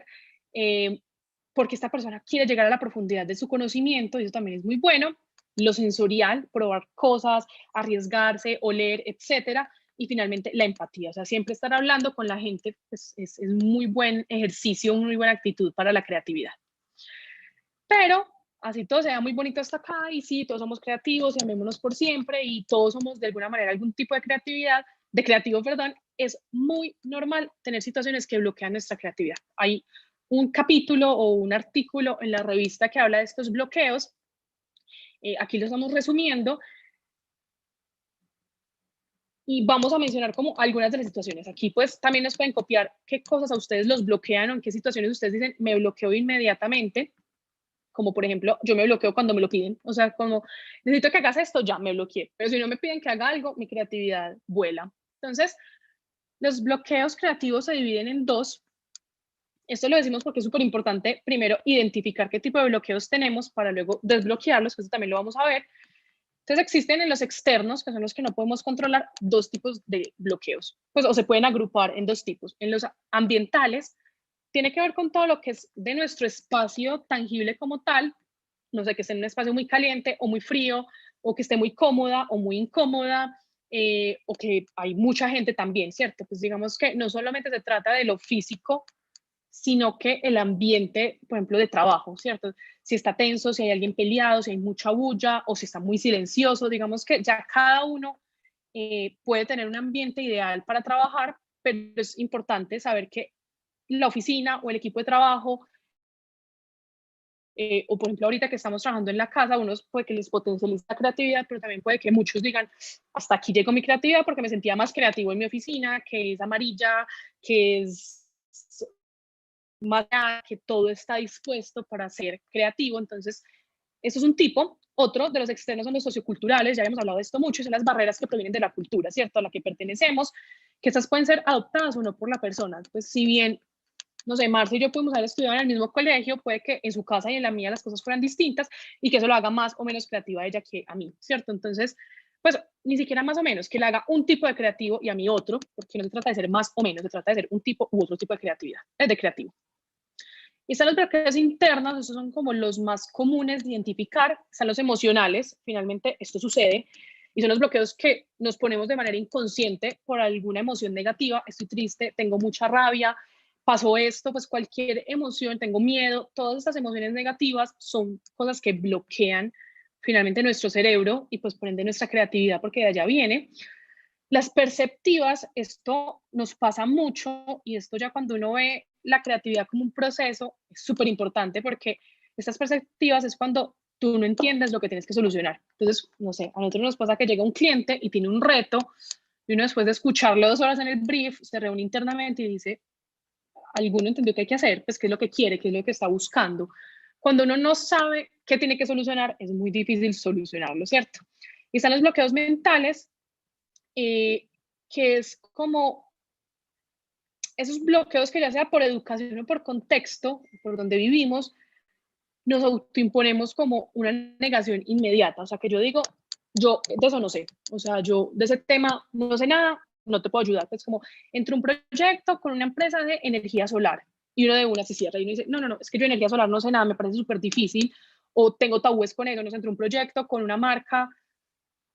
porque esta persona quiere llegar a la profundidad de su conocimiento, y eso también es muy bueno. Lo sensorial, probar cosas, arriesgarse, oler, etcétera. Y finalmente la empatía, o sea, siempre estar hablando con la gente, pues es muy buen ejercicio, muy buena actitud para la creatividad. Pero así todo sea muy bonito hasta acá, y sí, todos somos creativos y amémonos por siempre, y todos somos de alguna manera algún tipo de creatividad, de creativo, perdón, es muy normal tener situaciones que bloquean nuestra creatividad. Hay un capítulo o un artículo en la revista que habla de estos bloqueos. Aquí lo estamos resumiendo y vamos a mencionar como algunas de las situaciones. Aquí pues también nos pueden copiar qué cosas a ustedes los bloquean o en qué situaciones ustedes dicen, me bloqueo inmediatamente. como por ejemplo, yo me bloqueo cuando me lo piden, o sea, como necesito que hagas esto, ya me bloqueé, pero si no me piden que haga algo, mi creatividad vuela. Entonces, los bloqueos creativos se dividen en dos. Esto lo decimos porque es súper importante, primero, identificar qué tipo de bloqueos tenemos para luego desbloquearlos, que eso también lo vamos a ver. Entonces existen en los externos, que son los que no podemos controlar, dos tipos de bloqueos, pues, o se pueden agrupar en dos tipos. En los ambientales, tiene que ver con todo lo que es de nuestro espacio tangible como tal, no sé, que esté en un espacio muy caliente o muy frío, o que esté muy cómoda o muy incómoda, o que hay mucha gente también, ¿cierto? Pues digamos que no solamente se trata de lo físico, sino que el ambiente, por ejemplo, de trabajo, ¿cierto? Si está tenso, si hay alguien peleado, si hay mucha bulla o si está muy silencioso, digamos que ya cada uno puede tener un ambiente ideal para trabajar, pero es importante saber que la oficina o el equipo de trabajo, o por ejemplo ahorita que estamos trabajando en la casa, unos puede que les potencialice la creatividad, pero también puede que muchos digan, hasta aquí llegó mi creatividad porque me sentía más creativo en mi oficina, que es amarilla, que es más que todo está dispuesto para ser creativo. Entonces, eso es un tipo. Otro de los externos son los socioculturales, ya hemos hablado de esto mucho, son las barreras que provienen de la cultura, ¿cierto? A la que pertenecemos, que estas pueden ser adoptadas o no por la persona. Pues si bien, no sé, Marcia y yo podemos haber estudiado en el mismo colegio, puede que en su casa y en la mía las cosas fueran distintas y que eso lo haga más o menos creativa a ella que a mí, ¿cierto? Entonces, pues ni siquiera más o menos, que le haga un tipo de creativo y a mí otro, porque no se trata de ser más o menos, se trata de ser un tipo u otro tipo de creatividad, de creativo. Y están los bloqueos internos, estos son como los más comunes de identificar. Están los emocionales, finalmente esto sucede, y son los bloqueos que nos ponemos de manera inconsciente por alguna emoción negativa. Estoy triste, tengo mucha rabia, pasó esto, pues cualquier emoción, tengo miedo, todas estas emociones negativas son cosas que bloquean finalmente nuestro cerebro y pues por ende nuestra creatividad, porque de allá viene. Las perceptivas, esto nos pasa mucho y esto ya cuando uno ve la creatividad como un proceso es súper importante porque estas perspectivas es cuando tú no entiendes lo que tienes que solucionar. Entonces, no sé, a nosotros nos pasa que llega un cliente y tiene un reto y uno después de escucharlo 2 horas en el brief se reúne internamente y dice, ¿alguno entendió qué hay que hacer? Pues qué es lo que quiere, qué es lo que está buscando. Cuando uno no sabe qué tiene que solucionar, es muy difícil solucionarlo, ¿cierto? Y están los bloqueos mentales, que es como esos bloqueos que ya sea por educación o por contexto, por donde vivimos, nos autoimponemos como una negación inmediata. O sea, que yo digo, yo de eso no sé. O sea, yo de ese tema no sé nada, no te puedo ayudar. Es como, entre un proyecto con una empresa de energía solar y uno de una se cierra y uno dice, no, no, no, es que yo de energía solar no sé nada, me parece súper difícil. O tengo tabúes con eso, no sé, entre un proyecto con una marca,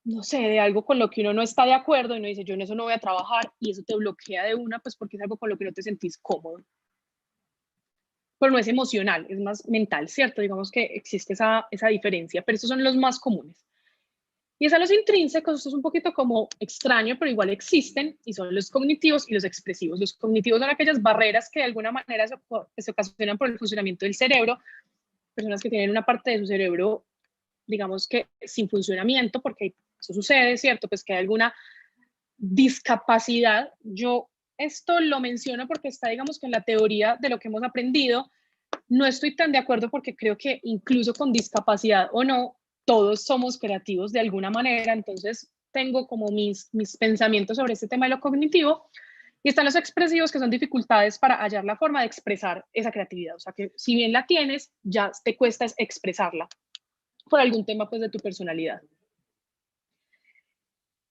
no sé, de algo con lo que uno no está de acuerdo y uno dice, yo en eso no voy a trabajar y eso te bloquea de una, pues porque es algo con lo que no te sentís cómodo. Pero no es emocional, es más mental, ¿cierto? Digamos que existe esa diferencia, pero estos son los más comunes. Y están los intrínsecos, esto es un poquito como extraño, pero igual existen, y son los cognitivos y los expresivos. Los cognitivos son aquellas barreras que de alguna manera se ocasionan por el funcionamiento del cerebro, personas que tienen una parte de su cerebro, digamos que sin funcionamiento, porque eso sucede, ¿cierto? Pues que hay alguna discapacidad. Yo esto lo menciono porque está, digamos que en la teoría de lo que hemos aprendido, no estoy tan de acuerdo porque creo que incluso con discapacidad o no, todos somos creativos de alguna manera, entonces tengo como mis pensamientos sobre este tema de lo cognitivo. Y están los expresivos, que son dificultades para hallar la forma de expresar esa creatividad. O sea, que si bien la tienes, ya te cuesta expresarla por algún tema pues de tu personalidad.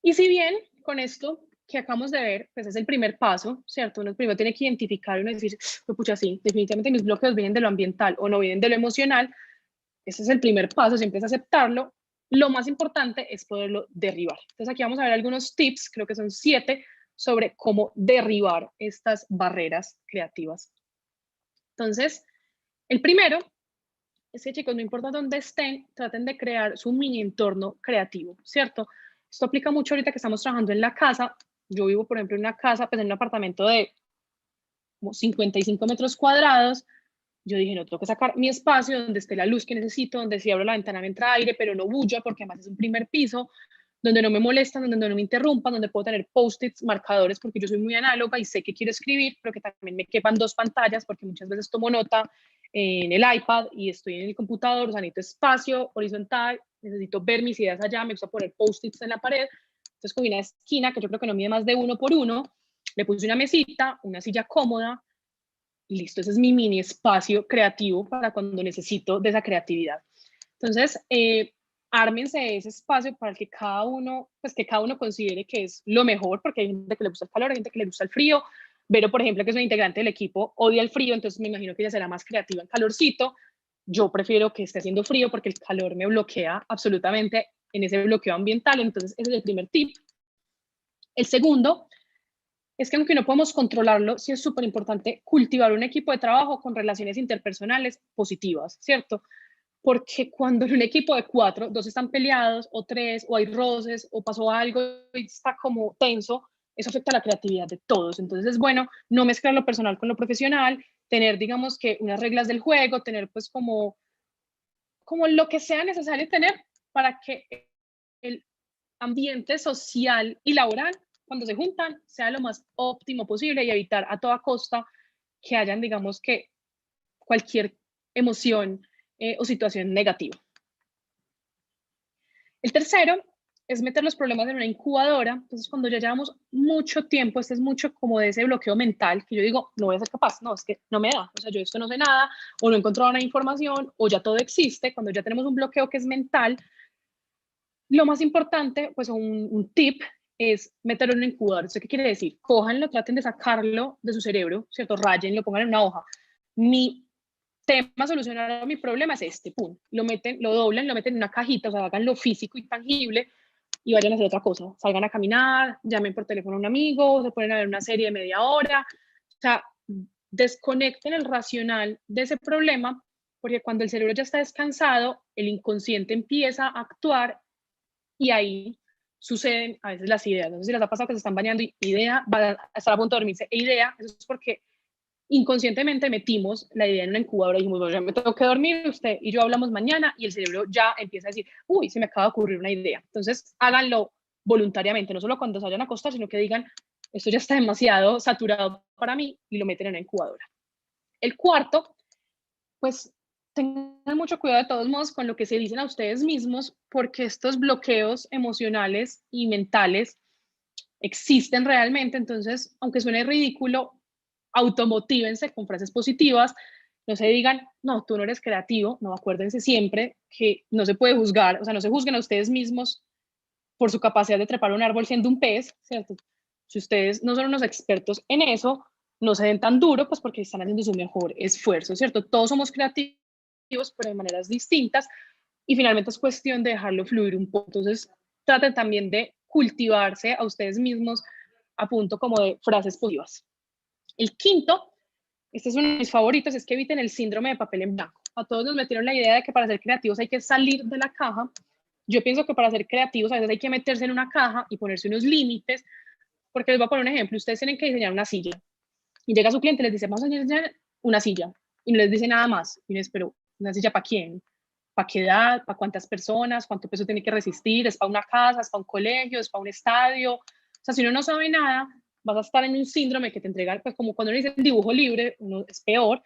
Y si bien con esto que acabamos de ver, pues es el primer paso, ¿cierto? Uno primero tiene que identificar, uno decir, pues pucha, sí, definitivamente mis bloqueos vienen de lo ambiental o no vienen de lo emocional. Ese es el primer paso, siempre es aceptarlo. Lo más importante es poderlo derribar. Entonces aquí vamos a ver algunos tips, creo que son 7, sobre cómo derribar estas barreras creativas. Entonces, el primero es que, chicos, no importa dónde estén, traten de crear su mini entorno creativo, ¿cierto? Esto aplica mucho ahorita que estamos trabajando en la casa. Yo vivo, por ejemplo, en una casa, pues en un apartamento de como 55 metros cuadrados. Yo dije, no, tengo que sacar mi espacio donde esté la luz que necesito, donde si abro la ventana me entra aire, pero no bulla, porque además es un primer piso, donde no me molestan, donde no me interrumpan, donde puedo tener post-its, marcadores, porque yo soy muy análoga y sé que quiero escribir, pero que también me quepan 2 pantallas, porque muchas veces tomo nota en el iPad y estoy en el computador, o sea, necesito espacio horizontal, necesito ver mis ideas allá, me gusta poner post-its en la pared. Entonces cogí una esquina que yo creo que no mide más de 1 por 1, le puse una mesita, una silla cómoda, y listo, ese es mi mini espacio creativo para cuando necesito de esa creatividad. Entonces, ármense ese espacio para que cada uno considere que es lo mejor, porque hay gente que le gusta el calor, hay gente que le gusta el frío. Vero, por ejemplo, que es una integrante del equipo, odia el frío, entonces me imagino que ella será más creativa en calorcito. Yo prefiero que esté haciendo frío porque el calor me bloquea absolutamente en ese bloqueo ambiental. Entonces, ese es el primer tip. El segundo es que aunque no podemos controlarlo, sí es súper importante cultivar un equipo de trabajo con relaciones interpersonales positivas, ¿cierto? Porque cuando en un equipo de 4, 2 están peleados, o 3, o hay roces, o pasó algo y está como tenso, eso afecta la creatividad de todos. Entonces es bueno no mezclar lo personal con lo profesional, tener, digamos, que unas reglas del juego, tener pues como lo que sea necesario tener para que el ambiente social y laboral, cuando se juntan, sea lo más óptimo posible y evitar a toda costa que hayan, digamos, que cualquier emoción o situación negativa. El tercero es meter los problemas en una incubadora. Entonces, cuando ya llevamos mucho tiempo, este es mucho como de ese bloqueo mental, que yo digo, no voy a ser capaz, no, es que no me da, o sea, yo esto no sé nada, o no he encontrado una información, o ya todo existe. Cuando ya tenemos un bloqueo que es mental, lo más importante, pues un tip es meterlo en un incubador. ¿Eso qué quiere decir? Cójanlo, traten de sacarlo de su cerebro, ¿cierto? Rayenlo, pongan en una hoja. Mi tema, solucionar mi problema es este, pum. Lo meten, lo doblan, lo meten en una cajita, o sea, hagan lo físico y tangible y vayan a hacer otra cosa. Salgan a caminar, llamen por teléfono a un amigo, se ponen a ver una serie de media hora. O sea, desconecten el racional de ese problema, porque cuando el cerebro ya está descansado, el inconsciente empieza a actuar y ahí suceden a veces las ideas. No sé si les ha pasado que se están bañando y idea va a estar a punto de dormirse. E idea, eso es porque inconscientemente metimos la idea en una incubadora y dijimos, bueno, ya me tengo que dormir, usted y yo hablamos mañana, y el cerebro ya empieza a decir, uy, se me acaba de ocurrir una idea. Entonces, háganlo voluntariamente, no solo cuando se vayan a acostar, sino que digan, esto ya está demasiado saturado para mí, y lo meten en una incubadora. El cuarto, pues tengan mucho cuidado de todos modos con lo que se dicen a ustedes mismos, porque estos bloqueos emocionales y mentales existen realmente. Entonces, aunque suene ridículo, automotívense con frases positivas, no se digan, no, tú no eres creativo, no, acuérdense siempre que no se puede juzgar, o sea, no se juzguen a ustedes mismos por su capacidad de trepar un árbol siendo un pez, ¿cierto? Si ustedes no son unos expertos en eso, no se den tan duro, pues porque están haciendo su mejor esfuerzo, ¿cierto? Todos somos creativos, pero de maneras distintas, y finalmente es cuestión de dejarlo fluir un poco. Entonces, traten también de cultivarse a ustedes mismos a punto como de frases positivas. El quinto, este es uno de mis favoritos, es que eviten el síndrome de papel en blanco. A todos nos metieron la idea de que para ser creativos hay que salir de la caja. Yo pienso que para ser creativos a veces hay que meterse en una caja y ponerse unos límites, porque les voy a poner un ejemplo. Ustedes tienen que diseñar una silla y llega su cliente y les dice, vamos a diseñar una silla, y no les dice nada más. Y les, pero ¿una silla para quién? ¿Para qué edad? ¿Para cuántas personas? ¿Cuánto peso tiene que resistir? ¿Es para una casa? ¿Es para un colegio? ¿Es para un estadio? O sea, si uno no sabe nada, vas a estar en un síndrome que te entrega, pues como cuando uno dice dibujo libre, uno es peor.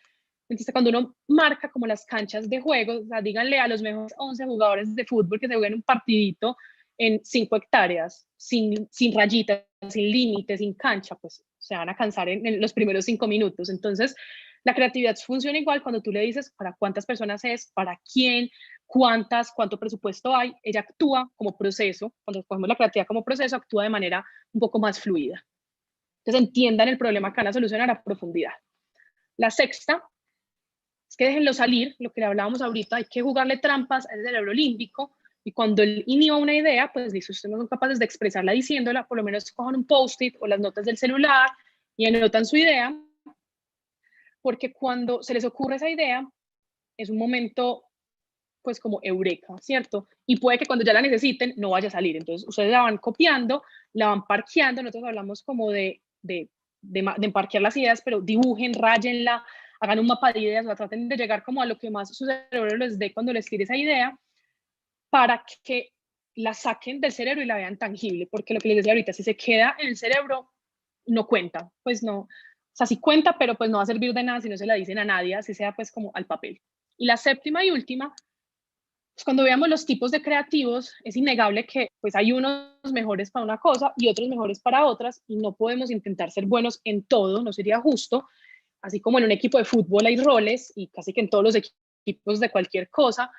Entonces, cuando uno marca como las canchas de juego, o sea, díganle a los mejores 11 jugadores de fútbol que se jueguen un partidito en 5 hectáreas, sin rayitas, sin límites, sin cancha, pues se van a cansar en los primeros 5 minutos. Entonces, la creatividad funciona igual cuando tú le dices para cuántas personas es, para quién, cuánto presupuesto hay. Ella actúa como proceso, cuando cogemos la creatividad como proceso, actúa de manera un poco más fluida. Entonces, entiendan el problema que van a solucionar a profundidad. La sexta es que déjenlo salir, lo que le hablábamos ahorita, hay que jugarle trampas al cerebro límbico, y cuando él inhiba una idea, pues listo, ustedes no son capaces de expresarla diciéndola, por lo menos cojan un post-it o las notas del celular y anotan su idea, porque cuando se les ocurre esa idea, es un momento pues como eureka, ¿cierto? Y puede que cuando ya la necesiten no vaya a salir. Entonces ustedes la van copiando, la van parqueando. Nosotros hablamos como de parquear las ideas, pero dibujen, rayenla, hagan un mapa de ideas, o sea, traten de llegar como a lo que más su cerebro les dé cuando les tire esa idea, para que la saquen del cerebro y la vean tangible, porque lo que les decía ahorita, si se queda en el cerebro, no cuenta, pues no, sea, sí cuenta, pero pues no va a servir de nada si no se la dicen a nadie, así sea pues como al papel. Y la séptima y última, pues cuando veamos los tipos de creativos, es innegable que pues hay unos mejores para una cosa y otros mejores para otras, y no podemos intentar ser buenos en todo, no sería justo. Así como en un equipo de fútbol hay roles, y casi que en todos los equipos de cualquier cosa,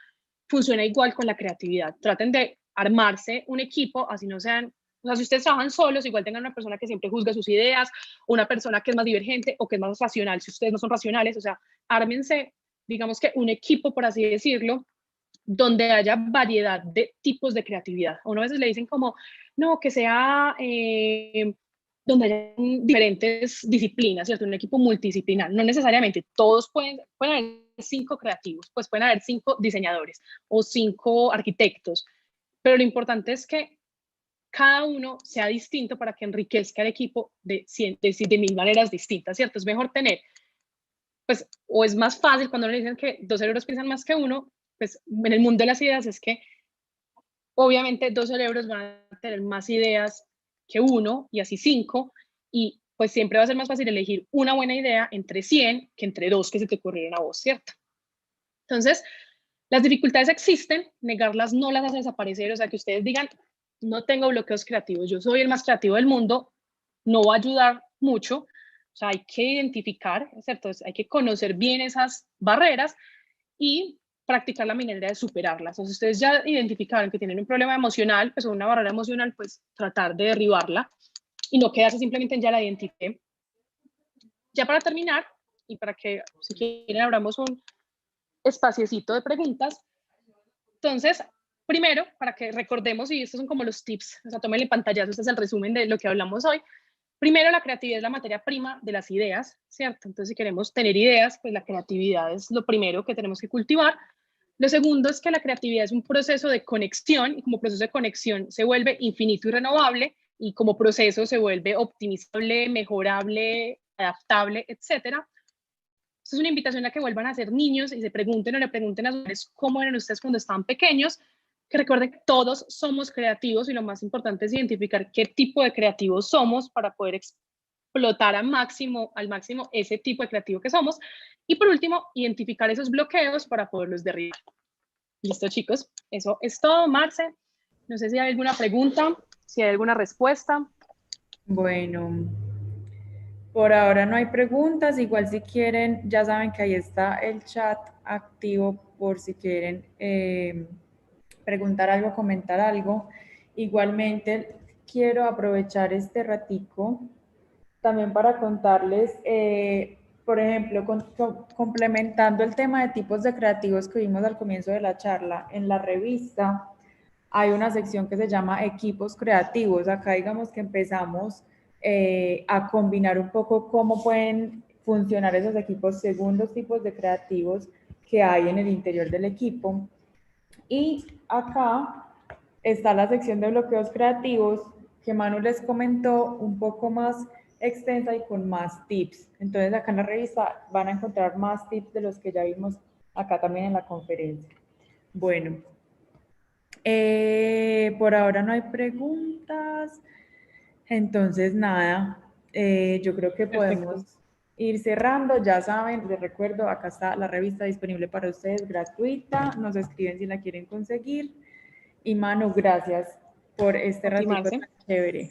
funciona igual con la creatividad. Traten de armarse un equipo, así no sean, o sea, si ustedes trabajan solos, igual tengan una persona que siempre juzgue sus ideas, una persona que es más divergente o que es más racional, si ustedes no son racionales, o sea, ármense, digamos que un equipo, por así decirlo, donde haya variedad de tipos de creatividad. A uno a veces le dicen como, no, que sea donde haya diferentes disciplinas, ¿cierto? Un equipo multidisciplinar. No necesariamente, todos pueden haber 5 creativos, pues pueden haber 5 diseñadores o 5 arquitectos, pero lo importante es que cada uno sea distinto para que enriquezca el equipo de 1000 maneras distintas, ¿cierto? Es mejor tener, pues, o es más fácil cuando le dicen que 2 cerebros piensan más que uno, pues en el mundo de las ideas es que obviamente 2 cerebros van a tener más ideas que uno y así 5, y pues siempre va a ser más fácil elegir una buena idea entre 100 que entre 2 que se te ocurrieron a vos, ¿cierto? Entonces, las dificultades existen, negarlas no las hace desaparecer, o sea, que ustedes digan, no tengo bloqueos creativos, yo soy el más creativo del mundo, no va a ayudar mucho, o sea, hay que identificar, ¿cierto? Hay que conocer bien esas barreras y practicar la manera de superarlas. Entonces, ustedes ya identificaron que tienen un problema emocional, pues una barrera emocional, pues tratar de derribarla y no quedarse simplemente en ya la identifiqué. Ya para terminar, y para que si quieren abramos un espaciecito de preguntas, entonces, primero, para que recordemos, y estos son como los tips, o sea, tomen el pantallazo, este es el resumen de lo que hablamos hoy. Primero, la creatividad es la materia prima de las ideas, ¿cierto? Entonces, si queremos tener ideas, pues la creatividad es lo primero que tenemos que cultivar. Lo segundo es que la creatividad es un proceso de conexión, y como proceso de conexión se vuelve infinito y renovable, y como proceso se vuelve optimizable, mejorable, adaptable, etcétera. Esto es una invitación a que vuelvan a ser niños y se pregunten o le pregunten a sus padres cómo eran ustedes cuando estaban pequeños, que recuerden que todos somos creativos y lo más importante es identificar qué tipo de creativos somos para poder explotar al máximo ese tipo de creativo que somos. Y por último, identificar esos bloqueos para poderlos derribar. Listo, chicos. Eso es todo, Marce. No sé si hay alguna pregunta, si hay alguna respuesta.
Bueno, por ahora no hay preguntas. Igual si quieren, ya saben que ahí está el chat activo por si quieren preguntar algo, comentar algo. Igualmente, quiero aprovechar este ratico también para contarles, por ejemplo, complementando el tema de tipos de creativos que vimos al comienzo de la charla, en la revista hay una sección que se llama equipos creativos. Acá digamos que empezamos a combinar un poco cómo pueden funcionar esos equipos según los tipos de creativos que hay en el interior del equipo. Y acá está la sección de bloqueos creativos que Manu les comentó un poco más extensa y con más tips. Entonces acá en la revista van a encontrar más tips de los que ya vimos acá también en la conferencia. Bueno, por ahora no hay preguntas. Entonces nada, yo creo que
Perfecto.
podemos ir cerrando. Ya saben, les recuerdo, acá está la revista disponible para ustedes, gratuita. Nos escriben si la quieren conseguir. Y Manu, gracias por este ratito
Optimarse.
tan chévere.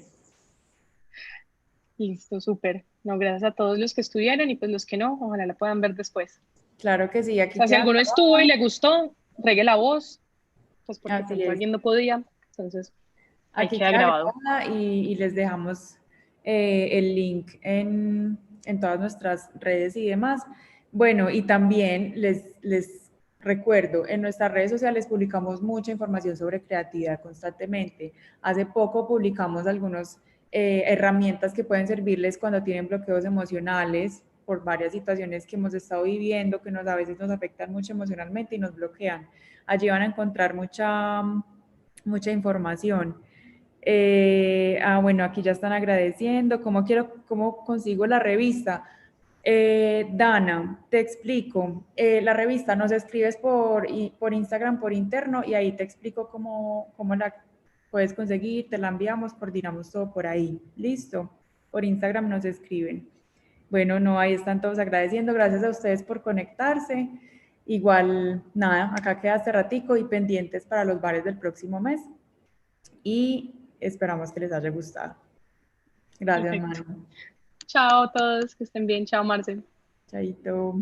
Listo, súper. No, gracias a todos los que estuvieron y pues los que no, ojalá la puedan ver después.
Claro que sí,
O
aquí
sea, si
queda
alguno estuvo y
grabada.
le gustó, regue la voz, pues porque
Así
pronto
es.
alguien no podía, entonces ahí
Aquí
queda
queda
grabado.
grabada y les dejamos el link en todas nuestras redes y demás. Bueno, y también les recuerdo, en nuestras redes sociales publicamos mucha información sobre creatividad constantemente. Hace poco publicamos algunas herramientas que pueden servirles cuando tienen bloqueos emocionales por varias situaciones que hemos estado viviendo, que a veces nos afectan mucho emocionalmente y nos bloquean. Allí van a encontrar mucha información. Bueno, aquí ya están agradeciendo. ¿Cómo consigo la revista? Dana, te explico. La revista nos escribes por Instagram, por interno, y ahí te explico cómo la puedes conseguir, te la enviamos, coordinamos todo por ahí. Listo. Por Instagram nos escriben. Bueno, no, ahí están todos agradeciendo. Gracias a ustedes por conectarse. Igual, nada, acá queda este ratico y pendientes para los bares del próximo mes. Y esperamos que les haya gustado. Gracias,
Perfecto.
Manu.
Chao a todos, que estén bien. Chao, Marce.
Chaito.